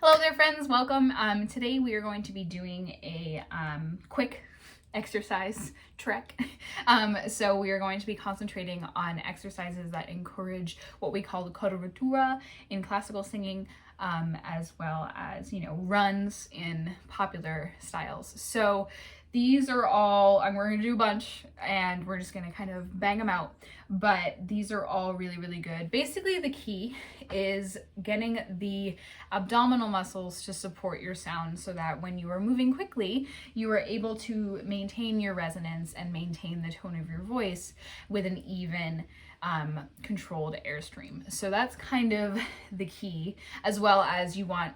Hello there, friends. Welcome. Today we are going to be doing a quick exercise trek. So we are going to be concentrating on exercises that encourage what we call the coloratura in classical singing, as well as, runs in popular styles. So these are all, we're going to do a bunch and we're just going to kind of bang them out, but these are all really, really good. Basically, the key is getting the abdominal muscles to support your sound so that when you are moving quickly, you are able to maintain your resonance and maintain the tone of your voice with an even controlled airstream. So that's kind of the key, as well as you want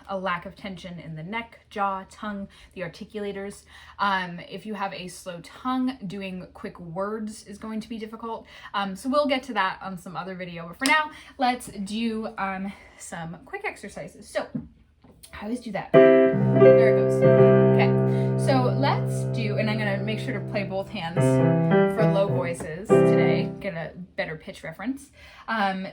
a lack of tension in the neck, jaw, tongue, the articulators. If you have a slow tongue, doing quick words is going to be difficult. So we'll get to that on some other video. But for now, let's do some quick exercises. So I always do that. There it goes. Okay, so let's do, and I'm gonna make sure to play both hands for low voices today, get a better pitch reference.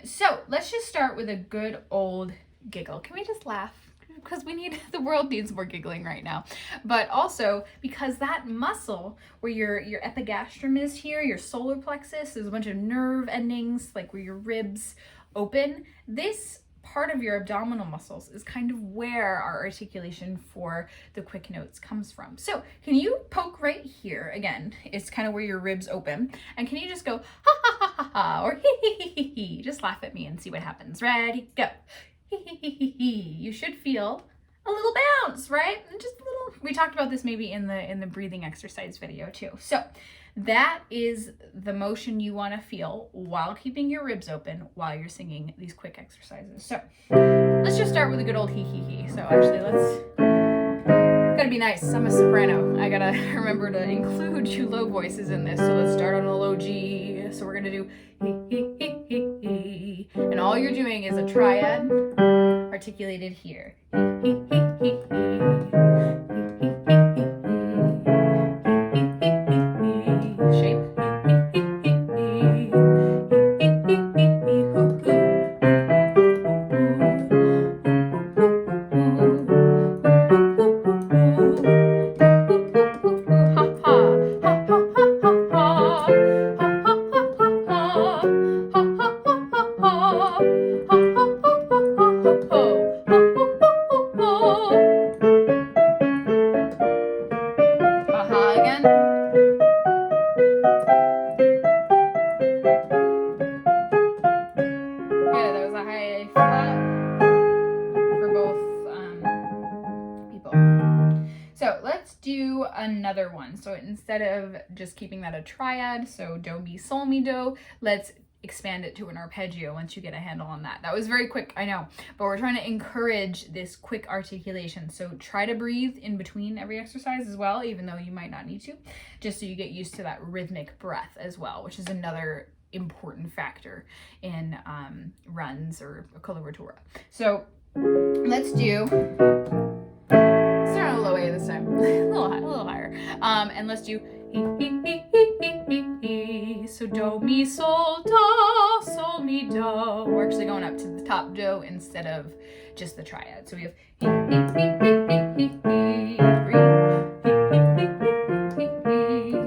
So let's just start with a good old giggle. Can we just laugh? Because the world needs more giggling right now. But also because that muscle where your epigastrum is here, your solar plexus, there's a bunch of nerve endings, like where your ribs open. This part of your abdominal muscles is kind of where our articulation for the quick notes comes from. So can you poke right here? Again, it's kind of where your ribs open. And can you just go, ha ha ha ha ha, or hee hee hee hee hee. Just laugh at me and see what happens. Ready, go. You should feel a little bounce, right? And just a little. We talked about this maybe in the breathing exercise video too. So that is the motion you want to feel while keeping your ribs open while you're singing these quick exercises. So let's just start with a good old hee hee hee. So actually gotta be nice. I'm a soprano. I gotta remember to include you low voices in this. So let's start on a low G. So we're gonna do hee hee hee hee hee. And all you're doing is a triad articulated here. Hee hee hee hee hee. Shape. Another one. So instead of just keeping that a triad, so do, mi, sol, mi, do, let's expand it to an arpeggio once you get a handle on that. That was very quick, I know, but we're trying to encourage this quick articulation. So try to breathe in between every exercise as well, even though you might not need to, just so you get used to that rhythmic breath as well, which is another important factor in runs or coloratura. So let's do, start on a low A this time, a little higher. And let's do hee hee hee hee hee hee. So do mi sol mi do. We're actually going up to the top do instead of just the triad. So we have hee hee hee hee hee hee. Breathe. Hee hee hee hee hee hee.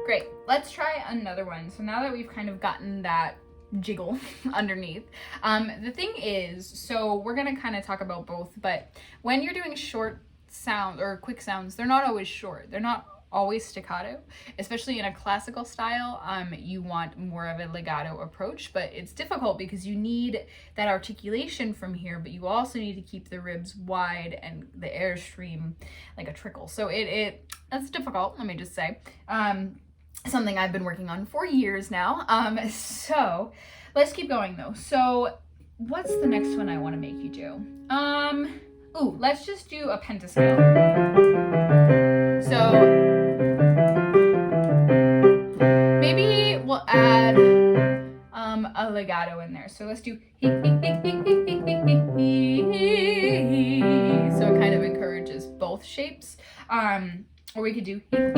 Great, let's try another one. So now that we've kind of gotten that jiggle underneath, the thing is, so we're gonna kind of talk about both, but when you're doing short sound or quick sounds, they're not always short. They're not always staccato, especially in a classical style. You want more of a legato approach, but it's difficult because you need that articulation from here, but you also need to keep the ribs wide and the airstream like a trickle. So that's difficult, let me just say. Something I've been working on for years now. So let's keep going though. So what's the next one I want to make you do? Let's just do a pentascale. So maybe we'll add a legato in there. So let's do so it kind of encourages both shapes. Or we could do let's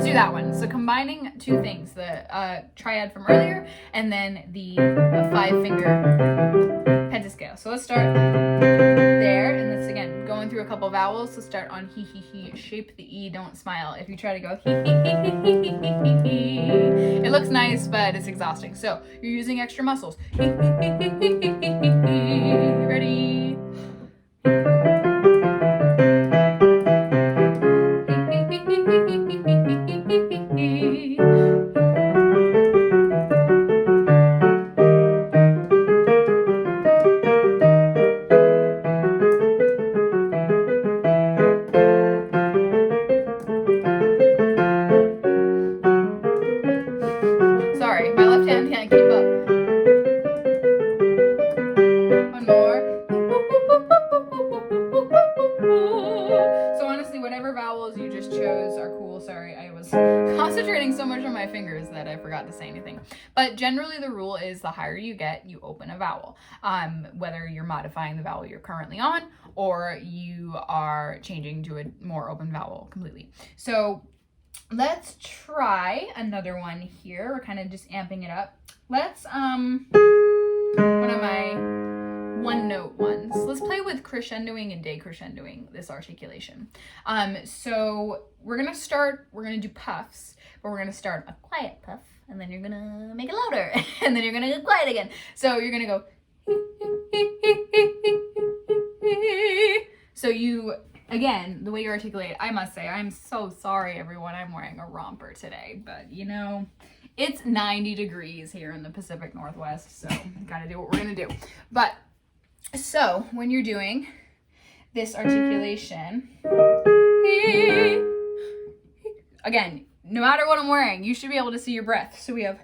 do that one. So combining two things, the triad from earlier and then the 5-finger pentascale. So let's start there, and this again going through a couple vowels. So start on he, shape the E, don't smile. If you try to go it looks nice, but it's exhausting. So you're using extra muscles. Ready? Sorry, my left hand can't keep up. One more. So honestly, whatever vowels you just chose are cool. Sorry, I was concentrating so much on my fingers that I forgot to say anything. But generally the rule is the higher you get, you open a vowel. Whether you're modifying the vowel you're currently on or you are changing to a more open vowel completely. So let's try another one here. We're kind of just amping it up. Let's, one of my one-note ones. Let's play with crescendoing and decrescendoing this articulation. So we're gonna do puffs, but we're gonna start a quiet puff, and then you're gonna make it louder, and then you're gonna get quiet again. So you're gonna go, so you, again, the way you articulate, I must say, I'm so sorry everyone, I'm wearing a romper today, but you know, it's 90 degrees here in the Pacific Northwest, so gotta do what we're gonna do. But, so when you're doing this articulation, again, no matter what I'm wearing, you should be able to see your breath. So we have,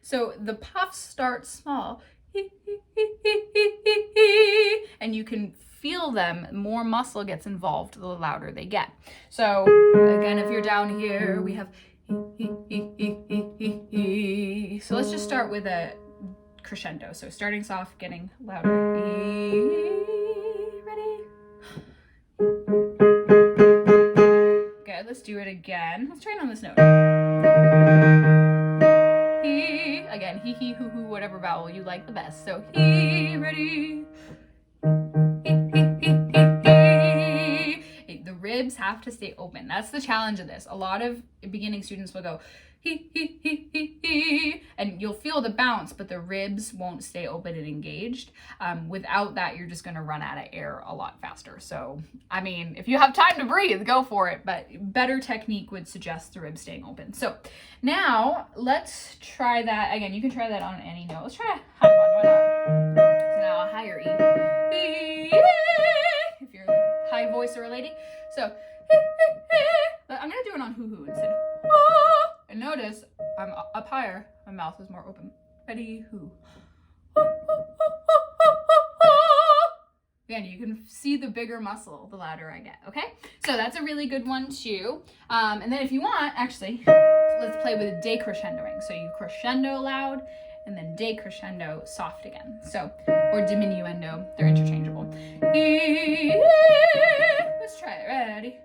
so the puffs start small, and you can feel them. More muscle gets involved the louder they get. So again, if you're down here, we have, so let's just start with a crescendo. So starting soft, getting louder. Ready? Good, let's do it again. Let's try it on this note. Again, he, hoo, hoo, whatever vowel you like the best. So he, ready? The ribs have to stay open. That's the challenge of this. A lot of beginning students will go he, and you'll feel the bounce, but the ribs won't stay open and engaged. Without that, you're just going to run out of air a lot faster. So, I mean, if you have time to breathe, go for it, but better technique would suggest the ribs staying open. So now let's try that again. You can try that on any note. Let's try a high one. Why not? So now a higher E. If you're a high voice or a lady. So I'm going to do it on hoo-hoo instead. And notice I'm up higher, my mouth is more open. Ready, hoo. Again, you can see the bigger muscle the louder I get, okay? So that's a really good one too. And then if you want, actually, let's play with decrescendoing. So you crescendo loud and then decrescendo soft again. So, or diminuendo, they're interchangeable. Let's try it, ready?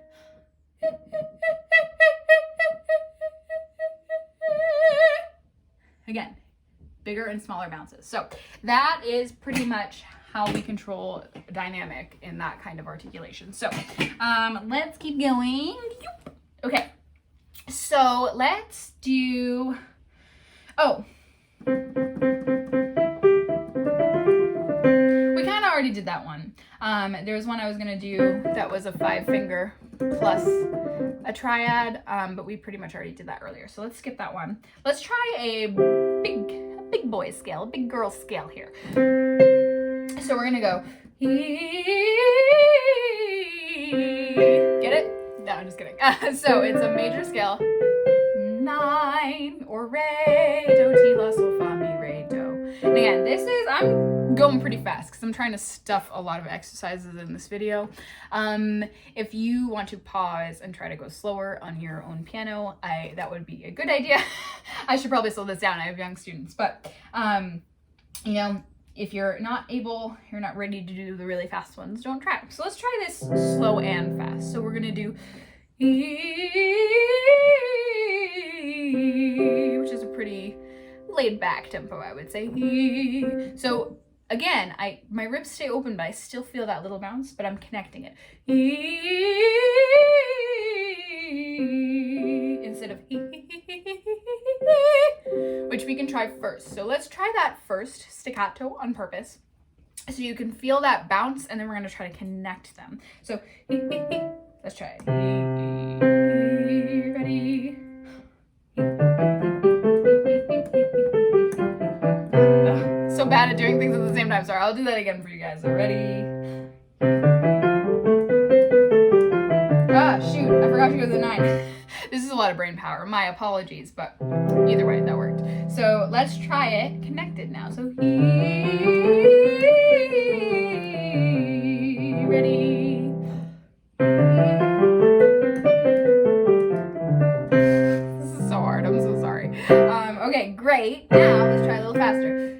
Again, bigger and smaller bounces. So that is pretty much how we control dynamic in that kind of articulation. So let's keep going. Okay, so let's do, we kind of already already did that one. There was one I was gonna do that was a 5-finger plus a triad, but we pretty much already did that earlier. So let's skip that one. Let's try a big boy scale, a big girl scale here. So we're gonna go. Get it? No, I'm just kidding. So it's a major scale. 9 or re, do, ti, la, sol, fa, mi, re, do. And again, I'm going pretty fast because I'm trying to stuff a lot of exercises in this video. If you want to pause and try to go slower on your own piano, that would be a good idea. I should probably slow this down. I have young students, but you know, if you're not ready to do the really fast ones, don't try. So let's try this slow and fast. So we're gonna do which is a pretty laid back tempo, I would say. So again, my ribs stay open, but I still feel that little bounce, but I'm connecting it. Instead of which we can try first. So let's try that first, staccato on purpose. So you can feel that bounce, and then we're gonna try to connect them. So let's try it. Ready? So bad at doing things at the same time. Sorry, I'll do that again for you guys. So ready? Ah, shoot, I forgot to go to the 9. This is a lot of brain power. My apologies, but either way, that worked. So let's try it connected now. So ready? This is so hard. I'm so sorry. Okay, great. Now let's try a little faster.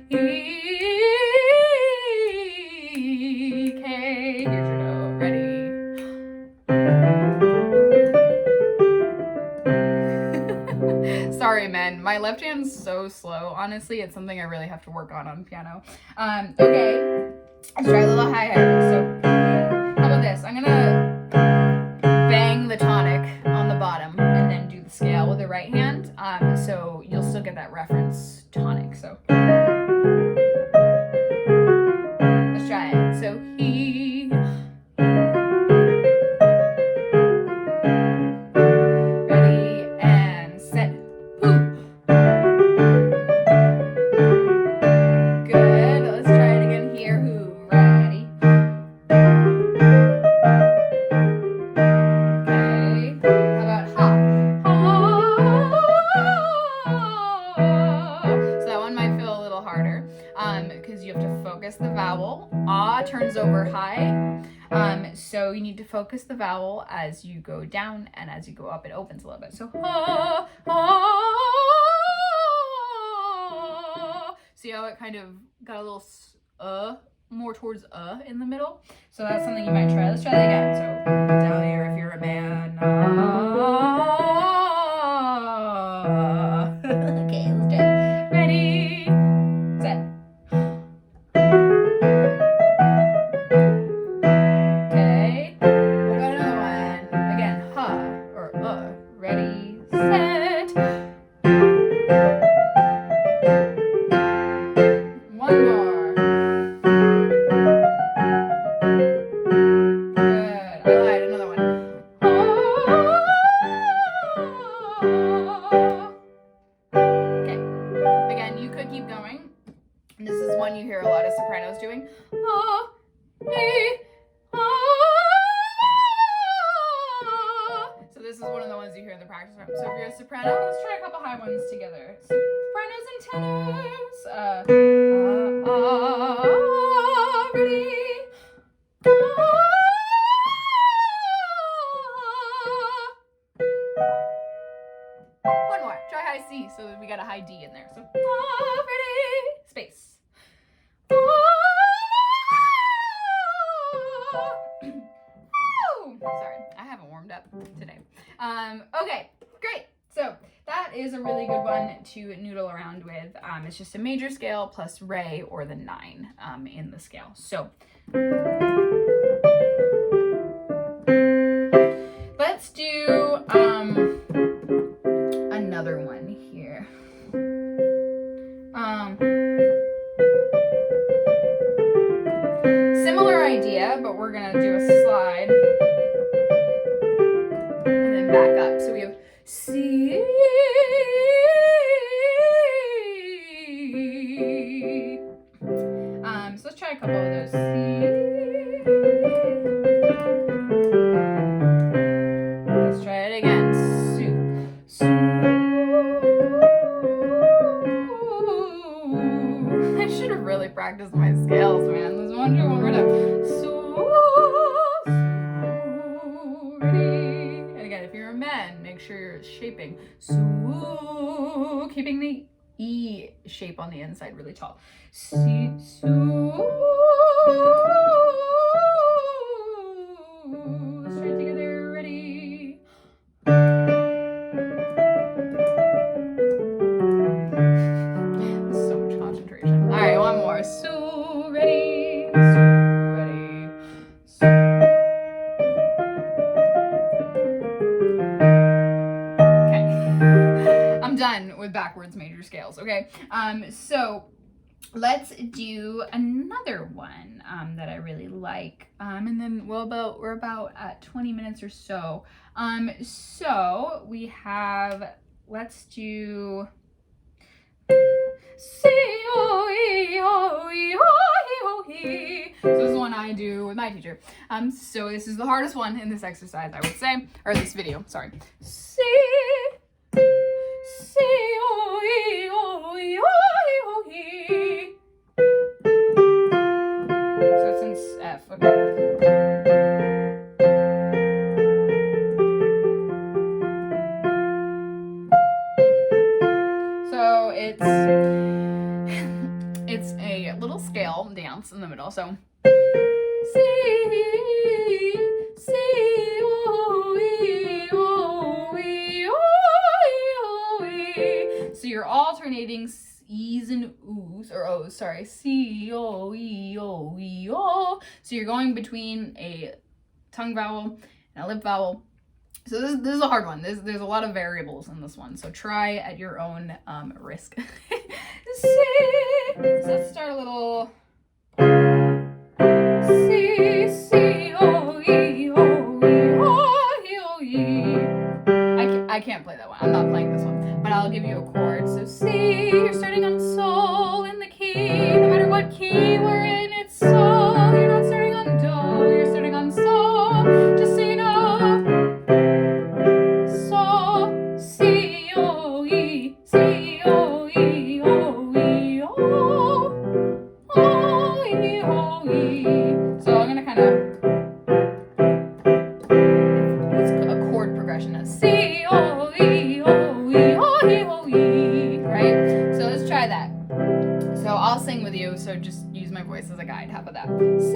Okay, here's your note. Ready? Sorry, men. My left hand's so slow. Honestly, it's something I really have to work on piano. Okay, let's try a little higher. So, how about this? I'm gonna bang the tonic on the bottom and then do the scale with the right hand. So you'll still get that reference tonic. So let's try it. So ready and set. Good. Let's try it again here. Ready. Because you have to focus the vowel. Ah turns over high. So you need to focus the vowel as you go down, and as you go up, it opens a little bit. So ha, ha. See how it kind of got a little more towards in the middle? So that's something you might try. Let's try that again. So down here if you're a man. Okay, let's try it. Ready, set. This is one you hear a lot of sopranos doing. So this is one of the ones you hear in the practice room. So if you're a soprano, let's try a couple high ones together. Sopranos and tenors. Ready? One more. Try high C so that we got a high D in there. So ready? Space. Sorry, I haven't warmed up today. Okay, great. So that is a really good one to noodle around with. It's just a major scale plus re or the 9 in the scale. So let's do another one here. Similar we're gonna do a slide and then back up. So we have C. So let's try a couple of those. C. Let's try it again. Su. I should have really practiced my scales, man. Let's do one more time. Su. Ready? And again, if you're a man, make sure you're shaping. Su. Keeping the E shape on the inside really tall. Si, su. Let's try it together. Ready? So much concentration. All right, one more. Su, ready? Su, ready? Su. Okay. I'm done with backwards major scales. Okay. So let's do another one that I really like, and then we're about at 20 minutes or so. So we have, let's do C-O-E-O-E-O-E-O-E. So this is one I do with my teacher. So this is the hardest one in this exercise, I would say, or this video. Sorry. C-O-E-O-E-O-E-O-E. So it's in F, okay. So it's a little scale dance in the middle. So C, C, O, E, O, E, O, E, O, E. So you're alternating E's and O's, or O's, sorry. C, O, E, O, E, O. So you're going between a tongue vowel and a lip vowel. So this is a hard one. There's a lot of variables in this one. So try at your own risk. C. So let's start a little. C, C, O, E, O, E, O, E, O, E. I can't play that one. I'm not playing this one. But I'll give you a chord. So C, you're starting on sol in the key. No matter what key we're in, it's sol. You're not starting on do. You're starting on sol. Just so you know. Sol, C, O, E, C, O, E, O, E, O, O, E, O, E. So I'm gonna kind of, it's a chord progression of C, O, E, O, E, O, E, O, E, right? So let's try that. So I'll sing with you, so just use my voice as a guide. How about that? C,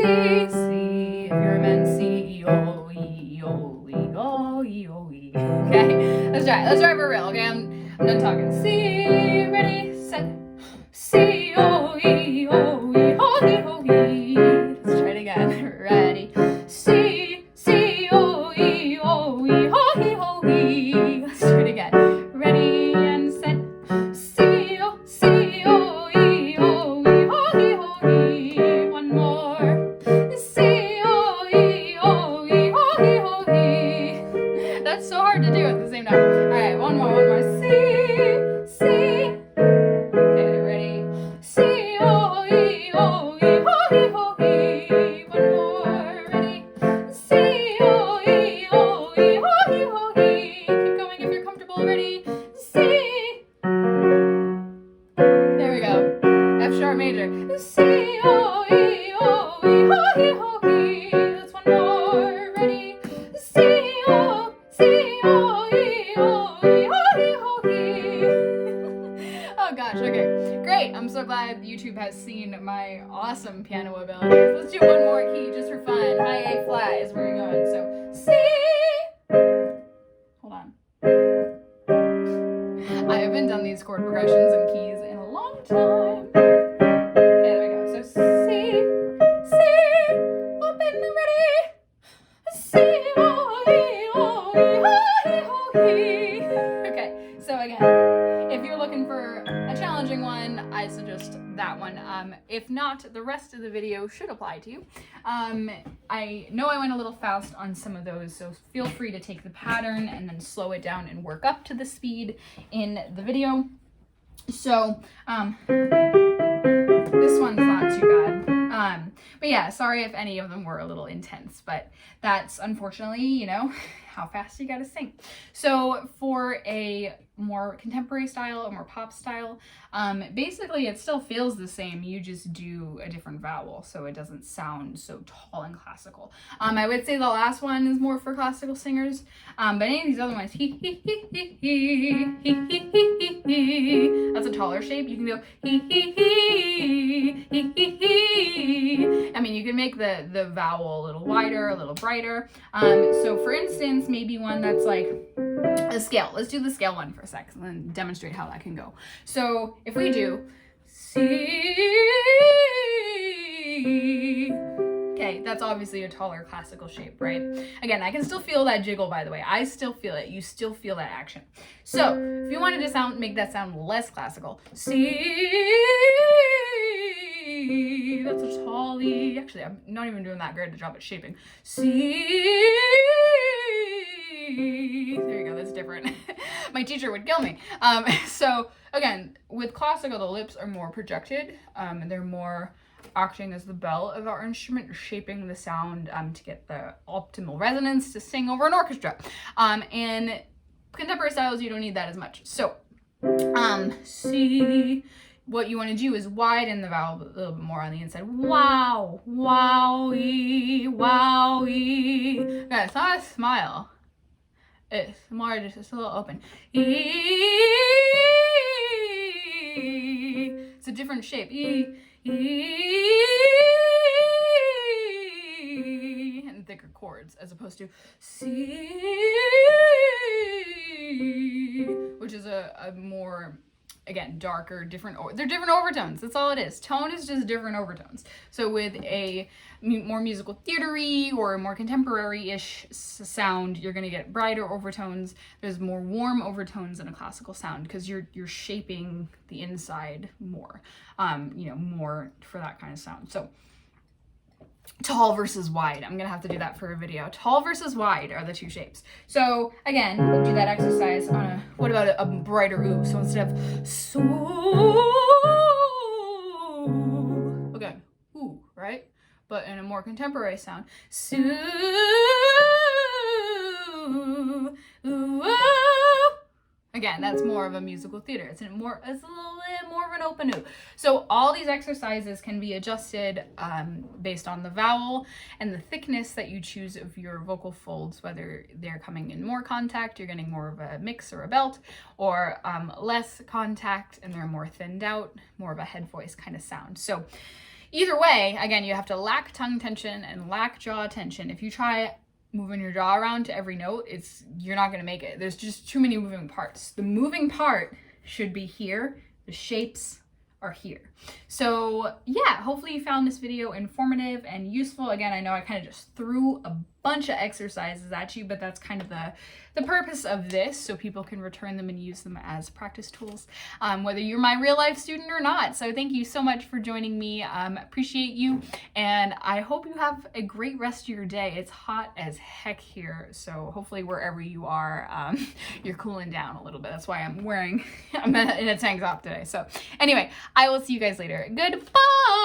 C, if you're a man, C, O, E, O, E, O, E, O, E. Okay, let's try it. Let's try it for real, okay? I'm done talking. C, ready, set. C, O, E, O, E, O, E, O, E. Let's try it again. Ready? C, C, O, E, O, E, O, E, O, E. Let's do it again. Ready and set. C, O, C, O, E, O, E, O, E, O, E. One more. C, O, E, O, E, O, E, O, E. That's so hard to do at the same time. All right, one more. C, C. Okay, ready? C, O, E, O, E, O, E, O, E. One more. Ready? C, O, E, O, E, O, E, O, E. Keep going if you're comfortable. Ready? C. There we go. F sharp major. C, O, E, O, E, O, E, O, E. That's one more. Ready? C, O, C, O, E, O, E, O, E, O, E. Oh gosh, okay. Great. I'm so glad YouTube has seen my awesome piano abilities. Let's do one more key just for fun. High A flat is where you're going. So C. Hold on. I haven't done these chord progressions and keys in a long time. Okay, there we go. So C, C, open, ready. C, O, E, O, E, O, E, O, E. Okay, so again, if you're looking for a challenging one, I suggest that one. If not, the rest of the video should apply to you. I know I went a little fast on some of those, so feel free to take the pattern and then slow it down and work up to the speed in the video. So, this one's not too bad. But yeah, sorry if any of them were a little intense, but that's unfortunately, you know, how fast you gotta sing. So for a more contemporary style, a more pop style, basically it still feels the same, you just do a different vowel so it doesn't sound so tall and classical. I would say the last one is more for classical singers, but any of these other ones, that's a taller shape. You can go I mean, you can make the vowel a little wider, a little brighter. So for instance, maybe one that's like a scale. Let's do the scale one for a sec and then demonstrate how that can go. So if we do C, okay, that's obviously a taller classical shape, right? Again, I can still feel that jiggle, by the way. I still feel it. You still feel that action. So if you wanted to make that sound less classical, C, that's a tall E. Actually, I'm not even doing that great a job at shaping. C, there you go, that's different. My teacher would kill me. So again, with classical, the lips are more projected. They're more acting as the bell of our instrument, shaping the sound to get the optimal resonance to sing over an orchestra. In contemporary styles, you don't need that as much. So, C, what you want to do is widen the vowel a little bit more on the inside. Wow, wowie, wowie. Yeah, it's not a smile. It's more just a little open. It's a different shape. And thicker chords as opposed to C, which is a more, again, darker, they're different overtones. That's all it is. Tone is just different overtones. So with a more musical theater-y or a more contemporary-ish sound, you're going to get brighter overtones. There's more warm overtones in a classical sound because you're shaping the inside more, more for that kind of sound. So tall versus wide. I'm gonna have to do that for a video. Tall versus wide are the two shapes. So again, we'll do that exercise on a, what about a brighter ooh? So instead of so, okay, ooh, right? But in a more contemporary sound, so, ooh. Again, that's more of a musical theater. It's a little bit more of an open ooh. So all these exercises can be adjusted based on the vowel and the thickness that you choose of your vocal folds, whether they're coming in more contact, you're getting more of a mix or a belt, or less contact and they're more thinned out, more of a head voice kind of sound. So either way, again, you have to lack tongue tension and lack jaw tension. If you try moving your jaw around to every note, you're not going to make it. There's just too many moving parts. The moving part should be here. The shapes are here. So yeah, hopefully you found this video informative and useful. Again, I know I kind of just threw a bunch of exercises at you, but that's kind of the purpose of this, so people can return them and use them as practice tools, whether you're my real life student or not. So thank you so much for joining me. Appreciate you, and I hope you have a great rest of your day. It's hot as heck here, so hopefully wherever you are, you're cooling down a little bit. That's why I'm in a tank top today. So anyway, I will see you guys later. Goodbye!